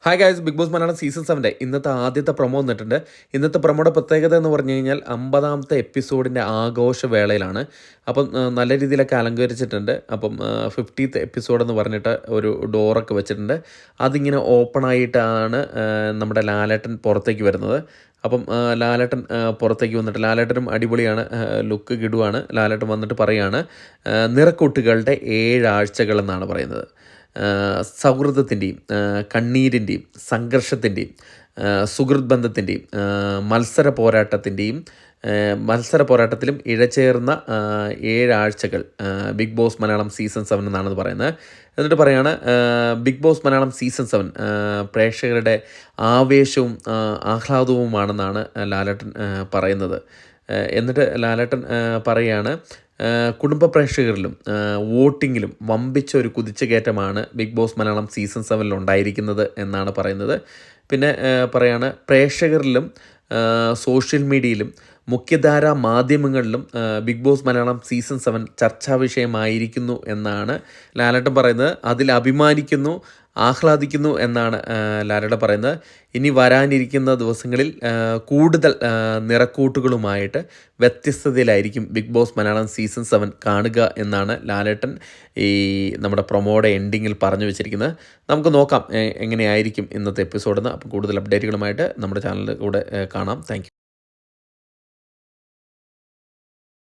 Hi guys, Bigg Boss Malayalam season 7 ഇന്നത്തെ ആദ്യത്തെ promo വന്നിട്ടുണ്ട്. ഇന്നത്തെ പ്രൊമോയുടെ പ്രത്യേകത എന്ന് പറഞ്ഞു കഴിഞ്ഞാൽ 50ാമത്തെ എപ്പിസോഡിൻ്റെ ആഘോഷവേളയിലാണ്. അപ്പം നല്ല രീതിയിലൊക്കെ അലങ്കരിച്ചിട്ടുണ്ട്. അപ്പം 50th എപ്പിസോഡ് എന്ന് പറഞ്ഞിട്ട് ഒരു ഡോറൊക്കെ വെച്ചിട്ടുണ്ട്. അതിങ്ങനെ ഓപ്പണായിട്ടാണ് നമ്മുടെ ലാലേട്ടൻ പുറത്തേക്ക് വരുന്നത്. അപ്പം ലാലേട്ടൻ പുറത്തേക്ക് വന്നിട്ട് ലാലേട്ടനും അടിപൊളിയാണ്, ലുക്ക് കിടുവാണ്. ലാലേട്ടൻ വന്നിട്ട് പറയുകയാണ്, നിറക്കൂട്ടുകളുടെ 7 ആഴ്ചകൾ എന്നാണ് പറയുന്നത്. സൗഹൃദത്തിൻ്റെയും കണ്ണീരിൻ്റെയും സംഘർഷത്തിൻ്റെയും സുഹൃത്ത് ബന്ധത്തിൻ്റെയും മത്സര പോരാട്ടത്തിലും ഇഴചേർന്ന 7 ആഴ്ചകൾ ബിഗ് ബോസ് മലയാളം സീസൺ 7 എന്നാണ് പറയുന്നത്. എന്നിട്ട് പറയാണ്, ബിഗ് ബോസ് മലയാളം സീസൺ 7 പ്രേക്ഷകരുടെ ആവേശവും ആഹ്ലാദവുമാണെന്നാണ് ലാലേട്ടൻ പറയുന്നത്. എന്നിട്ട് ലാലേട്ടൻ പറയുകയാണ്, കുടുംബ പ്രേക്ഷകരിലും വോട്ടിങ്ങിലും വമ്പിച്ച ഒരു കുതിച്ചുകയറ്റമാണ് ബിഗ് ബോസ് മലയാളം സീസൺ 7 ഉണ്ടായിരിക്കുന്നത് എന്നാണ് പറയുന്നത്. പിന്നെ പറയാണ്, പ്രേക്ഷകരിലും സോഷ്യൽ മീഡിയയിലും മുഖ്യധാരാ മാധ്യമങ്ങളിലും ബിഗ് ബോസ് മലയാളം സീസൺ 7 ചർച്ചാ വിഷയമായിരിക്കുന്നു എന്നാണ് ലാലേട്ടൻ പറയുന്നത്. അതിൽ അഭിമാനിക്കുന്നു, ആഹ്ലാദിക്കുന്നു എന്നാണ് ലാലേട്ടൻ പറയുന്നത്. ഇനി വരാനിരിക്കുന്ന ദിവസങ്ങളിൽ കൂടുതൽ നിറക്കൂട്ടുകളുമായിട്ട് വ്യത്യസ്തതയിലായിരിക്കും ബിഗ് ബോസ് മലയാളം സീസൺ 7 കാണുക എന്നാണ് ലാലേട്ടൻ ഈ നമ്മുടെ പ്രൊമോയുടെ എൻഡിങ്ങിൽ പറഞ്ഞു വെച്ചിരിക്കുന്നത്. നമുക്ക് നോക്കാം എങ്ങനെയായിരിക്കും ഇന്നത്തെ എപ്പിസോഡെന്ന്. അപ്പോൾ കൂടുതൽ അപ്ഡേറ്റുകളുമായിട്ട് നമ്മുടെ ചാനലിൽ കൂടെ കാണാം. താങ്ക്